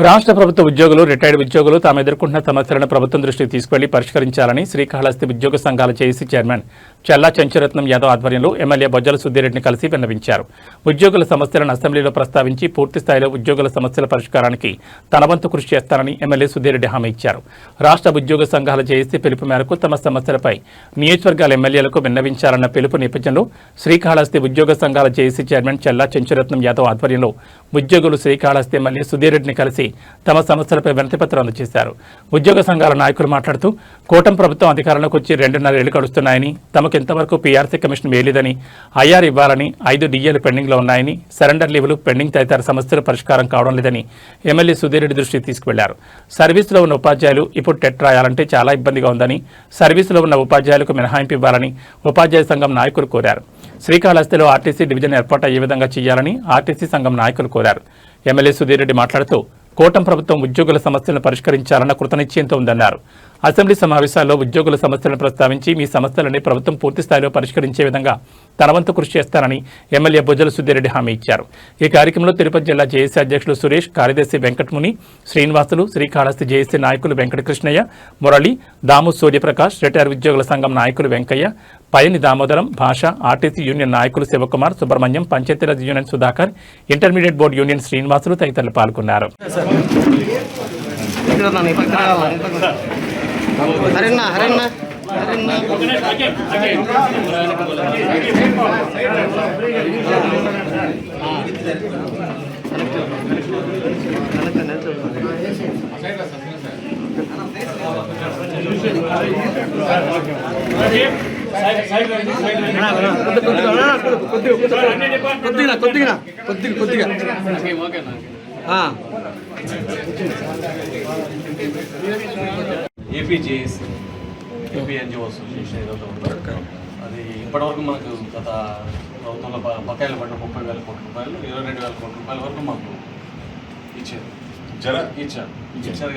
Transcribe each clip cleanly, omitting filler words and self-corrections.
రాష్ట్ర ప్రభుత్వ ఉద్యోగులు, రిటైర్డ్ ఉద్యోగులు తాము ఎదుర్కొంటున్న సమస్యలను ప్రభుత్వం దృష్టికి తీసుకెళ్లి పరిష్కరించాలని శ్రీకాళహస్తి ఉద్యోగ సంఘాల జేఏసీ చైర్మన్ చల్లా చెంచురత్నం యాదవ్ ఆధ్వర్యంలో ఎమ్మెల్యే బొజ్జల సుధీరెడ్డిని కలిసి విన్నవించారు. ఉద్యోగుల సమస్యలను అసెంబ్లీలో ప్రస్తావించి పూర్తి స్థాయిలో ఉద్యోగుల సమస్యల పరిష్కారానికి తన వంతు కృషి చేస్తానని ఎమ్మెల్యే సుధీరెడ్డి హామీ ఇచ్చారు. రాష్ట్ర ఉద్యోగ సంఘాల జేఏసీ పిలుపు మేరకు తమ సమస్యలపై నియోజకవర్గాల ఎమ్మెల్యేలకు విన్నవించాలన్న పిలుపు నేపథ్యంలో శ్రీకాళహస్తి ఉద్యోగ సంఘాల జేఏసీ చైర్మన్ చల్లా చెంచురత్నం యాదవ్ ఆధ్వర్యంలో ఉద్యోగులు శ్రీకాళహస్తి ఎమ్మెల్యే సుధీరెడ్డిని కలిసి తమ సమస్యలపై వినతిపత్రం అందజేశారు. ఉద్యోగ సంఘాల నాయకులు మాట్లాడుతూ కూటమి ప్రభుత్వం అధికారంలోకి వచ్చి 2.5 ఏళ్లు గడుస్తున్నాయని, తమకు ఇంతవరకు పీఆర్సీ కమిషన్ వేయలేదని, ఐఆర్ ఇవ్వాలని, 5 డిఏలు పెండింగ్లో ఉన్నాయని, సరెండర్ లీవులు పెండింగ్ తదితర సమస్యలు పరిష్కారం కావడం లేదని ఎమ్మెల్యే సుధీరెడ్డి దృష్టికి తీసుకువెళ్లారు. సర్వీసులో ఉన్న ఉపాధ్యాయులు ఇప్పుడు టెట్ రాయాలంటే చాలా ఇబ్బందిగా ఉందని, సర్వీసులో ఉన్న ఉపాధ్యాయులకు మినహాయింపు ఇవ్వాలని ఉపాధ్యాయ సంఘం నాయకులు కోరారు. శ్రీకాళహస్తిలో ఆర్టీసీ డివిజన్ ఏర్పాటు అయ్యే విధంగా చేయాలని ఆర్టీసీ సంఘం నాయకులు కోరారు. ఎమ్మెల్యే సుధీరెడ్డి మాట్లాడుతూ కూటమి ప్రభుత్వం ఉద్యోగుల సమస్యలను పరిష్కరించాలన్న కృతనిశ్చయంతో ఉందన్నారు. అసెంబ్లీ సమావేశాల్లో ఉద్యోగుల సమస్యలను ప్రస్తావించి మీ సమస్యలని ప్రభుత్వం పూర్తి స్థాయిలో పరిష్కరించే విధంగా తన వంతు కృషి చేస్తానని ఎమ్మెల్యే బొజ్జల సుధీరెడ్డి హామీ ఇచ్చారు. ఈ కార్యక్రమంలో తిరుపతి జిల్లా జేఏసీ అధ్యక్షులు సురేష్, కార్యదర్శి వెంకటముని, శ్రీనివాసులు, శ్రీకాళహస్తి జేఏసీ నాయకులు వెంకటకృష్ణయ్య, మురళి, దాము సూర్యప్రకాష్, రిటైర్ ఉద్యోగుల సంఘం నాయకులు వెంకయ్య, పయని దామోదరం, భాష, ఆర్టీసీ యూనియన్ నాయకులు Shivakumar, Subrahmanyam, Panchayati Raj union Sudhakar, intermediate board union Srinivasulu తదితరులు పాల్గొన్నారు. AP JAC, AP NGO association ఏదో ఉంటుంది. అది ఇప్పటివరకు మనకు గత ప్రభుత్వంలో బకాయిలు పడిన 30,000 కోట్ల రూపాయలు, 22,000 కోట్ల రూపాయల వరకు మాకు ఇచ్చారు.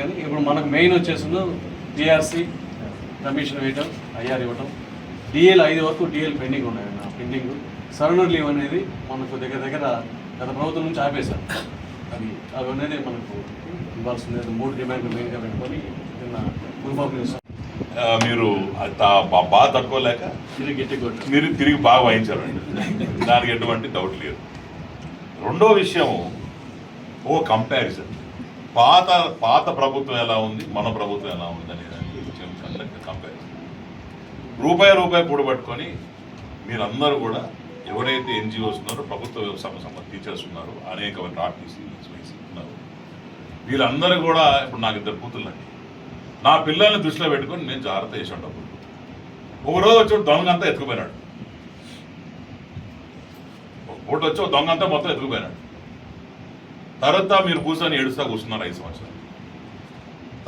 కానీ ఇప్పుడు మనకు మెయిన్ వచ్చేసింది పీఆర్సీ కమిషన్ వేయటం, ఐఆర్ ఇవ్వటం, డిఏలు 5 వరకు డిఏలు పెండింగ్ ఉన్నాయి. పెండింగ్ సరెండర్ లీవ్ అనేది మనకు దగ్గర గత ప్రభుత్వం నుంచి ఆపేశారు. అవి అనేది మనకు ఇవ్వాల్సింది 3 డిమాండ్లు మెయిన్గా పెట్టుకొని మీరు బాగా తట్టుకోలేక మీరు తిరిగి బాగా వాయించారండి. దానికి ఎటువంటి డౌట్ లేదు. రెండో విషయం ఓ కంపారిజన్. పాత ప్రభుత్వం ఎలా ఉంది, మన ప్రభుత్వం ఎలా ఉంది అనేది కంపారిజన్. రూపాయి కూడబట్టుకొని మీరందరూ కూడా ఎవరైతే ఎన్జిఓస్ ఉన్నారో, ప్రభుత్వ టీచర్స్ ఉన్నారు, అనేకమైన ఆర్టీసీ ఉన్నారు, వీళ్ళందరూ కూడా ఇప్పుడు నాకు 2 కూతుర్లండి. నా పిల్లల్ని దృష్టిలో పెట్టుకొని నేను జాగ్రత్త చేసాను. డబ్బులు ఒకరోజు వచ్చి దొంగంతా ఎత్తుకుపోయినాడు. ఒక పూట వచ్చి దొంగంతా మొత్తం ఎత్తుకుపోయినాడు. తర్వాత మీరు కూర్చొని కూర్చున్నారు 5 సంవత్సరాలు.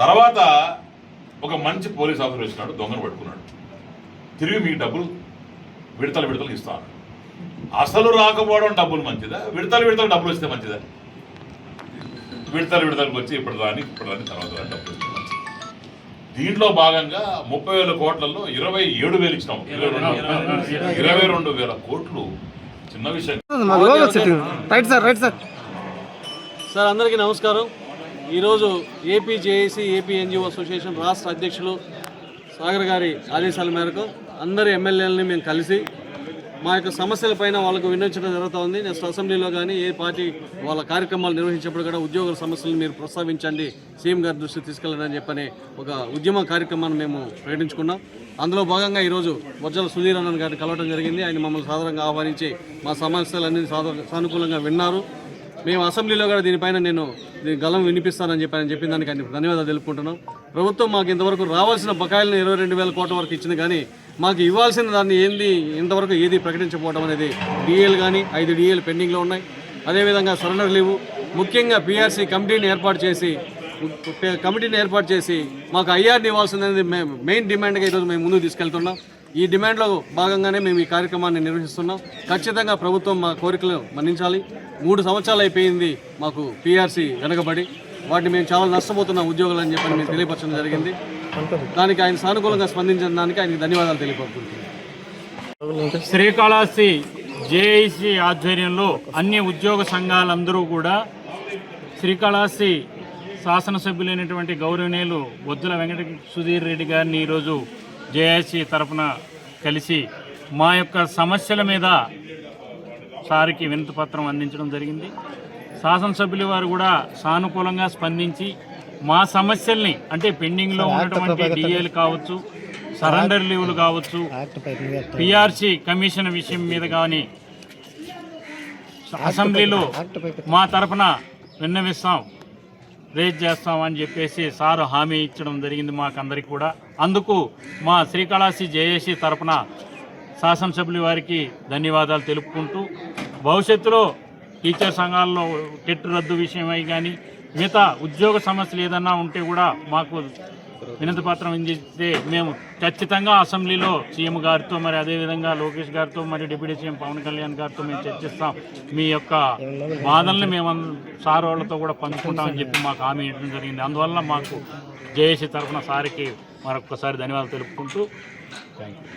తర్వాత ఒక మంచి పోలీస్ ఆఫీసర్ వచ్చినాడు, దొంగను పట్టుకున్నాడు. తిరిగి మీకు డబ్బులు విడతలు ఇస్తాను. అసలు రాకపోవడం డబ్బులు మంచిదా, విడతలు డబ్బులు వస్తే మంచిదా? విడతలకు వచ్చి ఇప్పుడు రాని తర్వాత డబ్బులు వస్తే మంచిది. దీంట్లో భాగంగా 30,000 కోట్లలో 27,000 ఇచ్చినాం. 22,000 కోట్లు చిన్న విషయం సార్. అందరికీ నమస్కారం. ఈరోజు AP JAC, AP NGO association రాష్ట్ర అధ్యక్షులు సాగర్ గారి ఆదేశాల మేరకు అందరి ఎమ్మెల్యేలని మేము కలిసి మా యొక్క సమస్యలపైన వాళ్ళకు విన్నవించడం జరుగుతూ ఉంది. నెక్స్ట్ అసెంబ్లీలో కానీ ఏ పార్టీ వాళ్ళ కార్యక్రమాలు నిర్వహించినప్పుడు కూడా ఉద్యోగుల సమస్యలను మీరు ప్రస్తావించండి, సీఎం గారి దృష్టికి తీసుకెళ్ళండి చెప్పని ఒక ఉద్యమ కార్యక్రమాన్ని మేము ప్రకటించుకున్నాం. అందులో భాగంగా ఈరోజు బొజ్జల సుధీరన్న గారిని కలవడం జరిగింది. ఆయన మమ్మల్ని సాధారణంగా ఆహ్వానించి మా సమస్యలన్నీ సానుకూలంగా విన్నారు. మేము అసెంబ్లీలో కూడా దీనిపైన నేను గలం వినిపిస్తానని చెప్పిన దానికి ఆయన ధన్యవాదాలు తెలుపుకుంటున్నాం. ప్రభుత్వం మాకు ఇంతవరకు రావాల్సిన బకాయిలను 22,000 కోట్ల వరకు ఇచ్చింది, కానీ మాకు ఇవ్వాల్సిన దాన్ని ఇంతవరకు ఏది ప్రకటించకపోవడం అనేది డిఏలు కానీ 5 డిఏలు పెండింగ్లో ఉన్నాయి. అదేవిధంగా సరెండర్ లీవ్, ముఖ్యంగా పీఆర్సీ కమిటీని ఏర్పాటు చేసి మాకు ఐఆర్ని ఇవ్వాల్సింది మెయిన్ డిమాండ్గా ఈరోజు మేము ముందుకు తీసుకెళ్తున్నాం. ఈ డిమాండ్లో భాగంగానే మేము ఈ కార్యక్రమాన్ని నిర్వహిస్తున్నాం. ఖచ్చితంగా ప్రభుత్వం మా కోరికలు మన్నించాలి. 3 సంవత్సరాలు అయిపోయింది మాకు పీఆర్సీ వెనకబడి, వాటిని మేము చాలా నష్టపోతున్నాం ఉద్యోగులు అని చెప్పని మేము తెలియపరచడం జరిగింది. దానికి ఆయన సానుకూలంగా స్పందించిన దానికి ఆయనకు ధన్యవాదాలు తెలియపరుస్తున్నాను. శ్రీకాళహస్తి జేఏసీ ఆధ్వర్యంలో అన్ని ఉద్యోగ సంఘాలందరూ కూడా శ్రీకాళహస్తి శాసనసభ్యులైనటువంటి గౌరవనీయులు బొజ్జల వెంకట సుధీర్ రెడ్డి గారిని ఈరోజు జేఏసీ తరఫున కలిసి మా యొక్క సమస్యల మీద సార్కి వినతిపత్రం అందించడం జరిగింది. శాసనసభ్యులు వారు కూడా సానుకూలంగా స్పందించి మా సమస్యల్ని అంటే పెండింగ్లో ఉన్నటువంటి డిఏలు కావచ్చు, సరెండర్ లీవులు కావచ్చు, పిఆర్సీ కమిషన్ విషయం మీద కానీ అసెంబ్లీలో మా తరఫున విన్నవిస్తాం, రేజ్ చేస్తామని చెప్పేసి సారు హామీ ఇచ్చడం జరిగింది మాకందరికి కూడా. అందుకు మా శ్రీకాళహస్తి జేఏసీ తరఫున శాసనసభ్యుల వారికి ధన్యవాదాలు తెలుపుకుంటూ భవిష్యత్తులో టీచర్ సంఘాల్లో టెట్ రద్దు విషయమై కానీ మిగతా ఉద్యోగ సమస్యలు ఏదన్నా ఉంటే కూడా మాకు వినతి పత్రం అందిస్తే మేము ఖచ్చితంగా అసెంబ్లీలో సీఎం గారితో మరి అదేవిధంగా లోకేష్ గారితో మరి డిప్యూటీ సీఎం పవన్ కళ్యాణ్ గారితో మేము చర్చిస్తాం. మీ యొక్క బాధల్ని మేము సార్ వాళ్ళతో కూడా పంచుకుంటామని చెప్పి మాకు హామీ ఇవ్వడం జరిగింది. అందువల్ల మాకు జేఏసీ తరఫున సార్కి మరొకసారి ధన్యవాదాలు తెలుపుకుంటూ థ్యాంక్ యూ.